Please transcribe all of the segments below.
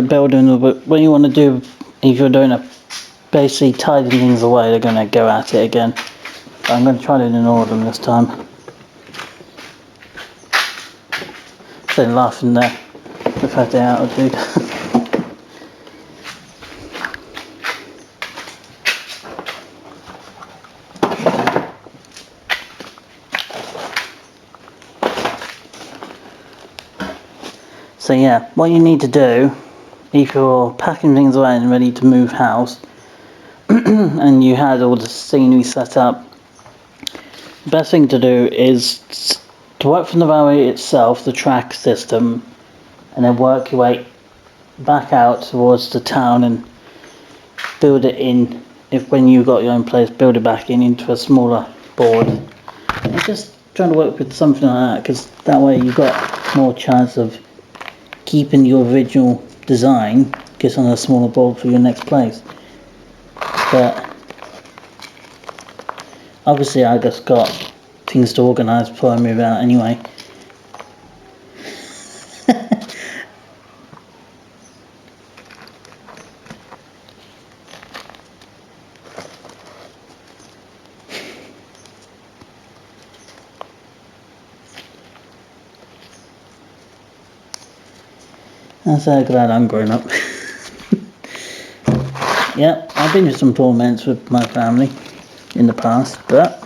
Building, what you want to do if you're doing a basically tidying things away, they're going to go at it again. But I'm going to try to ignore them this time. They're laughing there. They've had their attitude. So yeah, what you need to do if you're packing things away and ready to move house and you had all the scenery set up, the best thing to do is to work from the railway itself, the track system, and then work your way back out towards the town and build it in. If when you got your own place, build it back in into a smaller board. And just trying to work with something like that, because that way you've got more chance of keeping your original design just on a smaller board for your next place. But obviously I just got things to organise before I move out anyway. I'm so glad I'm grown up. Yeah, I've been through some torments with my family in the past, but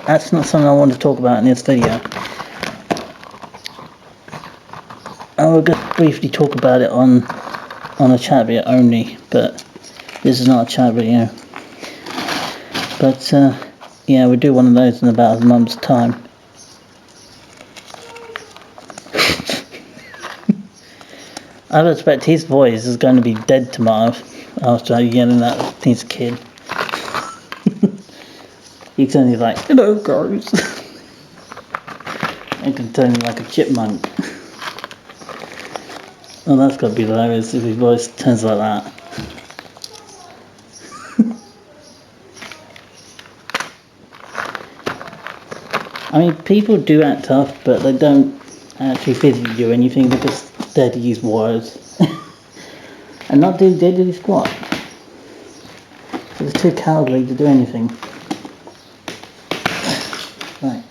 that's not something I want to talk about in this video. I will just briefly talk about it on a chat video only, but this is not a chat video. But yeah, we'll do one of those in about a month's time. I expect his voice is going to be dead tomorrow after yelling at his kid. He's only like, hello guys. I can turn him like a chipmunk. Oh, that's got to be hilarious if his voice turns like that. I mean, people do act tough, but they don't actually physically do anything. They're just there to use words. And not do diddly squat. They're too cowardly to do anything. Right.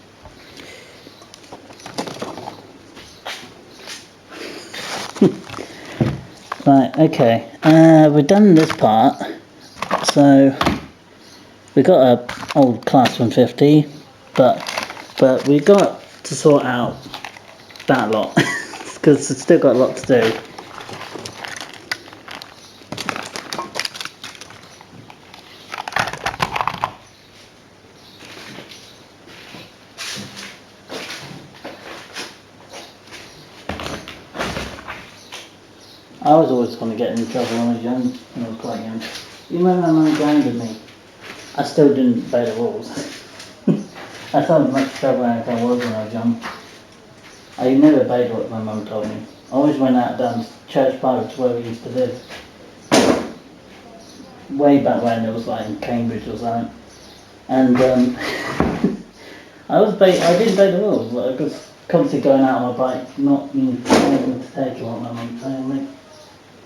Right, okay. We're done this part. So we got a old Class 150, but we got to sort out that lot because it's still got a lot to do. I was always going to get in trouble when I was young, when I was quite young. You remember my mum grounded me? I still didn't obey the rules. I felt much trouble as I was when I was young. I never obeyed what my mum told me. I always went out down Church Park to where we used to live. Way back when it was like in Cambridge or something. And I did obey the rules. Like, I was constantly going out on my bike, not being able to take what my mum told me.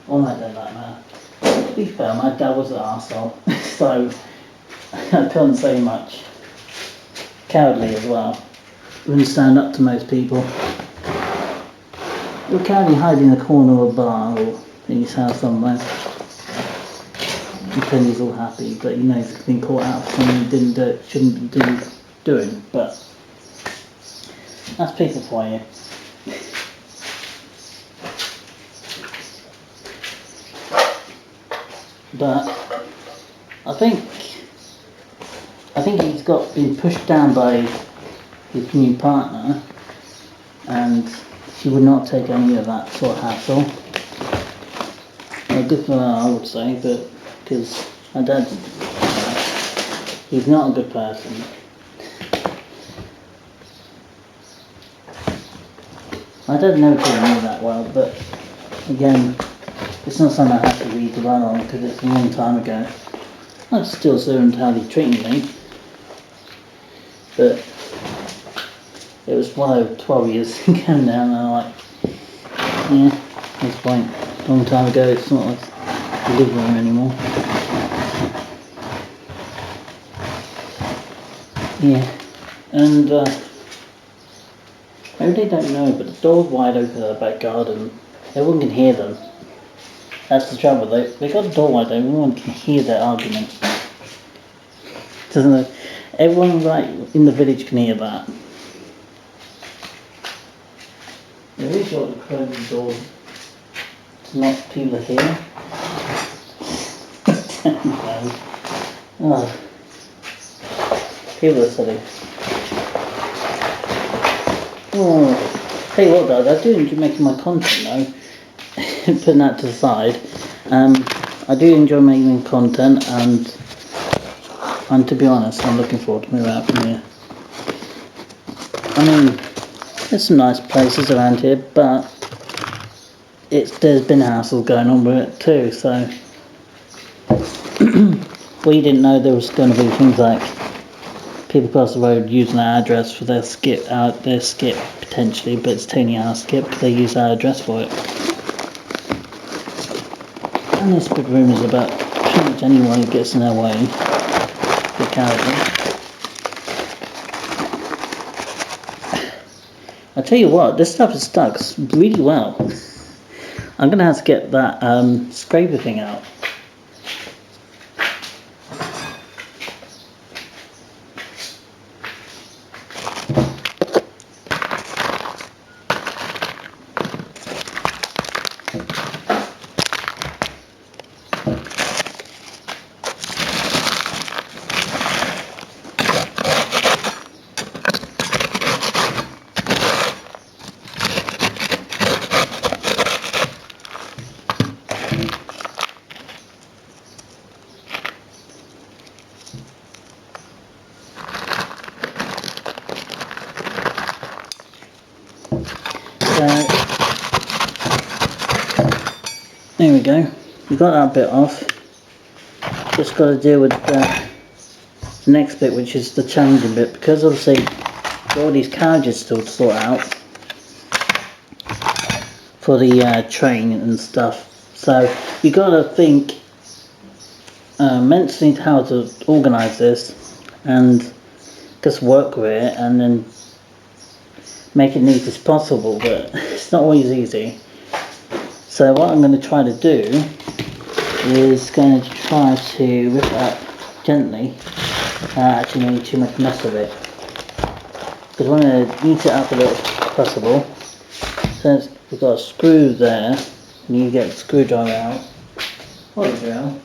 All like that, man. To be fair, my dad was an arsehole, so I couldn't say much. Cowardly as well. Wouldn't stand up to most people. You're cowardly hiding in a corner of a bar or in his house somewhere. Pretend he's all happy, but you know he's been caught out for something he didn't do, shouldn't be doing. But that's people for you. But I think he's been pushed down by his new partner, and she would not take any of that sort of hassle. Well, good for her, I would say, but because my dad, he's not a good person. My dad never treated me that well, but again, it's not something I have to read to run on because it's a long time ago. I'm still certain how he treated me, but it was 12 years ago now, and I'm like, yeah, that's fine. A long time ago, it's not like the living room anymore. Yeah, and maybe they don't know, but the door's wide open at the back garden. Everyone can hear them. That's the trouble. They got the door wide open. Everyone can hear their argument. Doesn't it? Everyone right in the village can hear that. You really got to close the door to not people hear. Oh, people are silly. Oh, tell you what, guys, I do enjoy making my content though. Putting that to the side. I do enjoy making content, and to be honest, I'm looking forward to moving out from here. I mean, there's some nice places around here, but there's been hassle going on with it too. So we didn't know there was going to be things like people across the road using our address for their skip potentially, but it's taking our skip because they use our address for it. And there's big rumours about pretty much anyone who gets in their way get carried. I tell you what, this stuff is stuck really well. I'm gonna have to get that scraper thing out. There we go, we got that bit off. Just got to deal with the next bit, which is the challenging bit, because obviously got all these carriages still to sort out for the train and stuff. So you got to think mentally how to organise this and just work with it and then make it neat as possible, but it's not always easy. So what I'm going to try to do is going to try to rip it up gently, actually making too much mess of it, because I want to neat it up a little as possible. So we've got a screw there, and you get the screwdriver out. What the hell?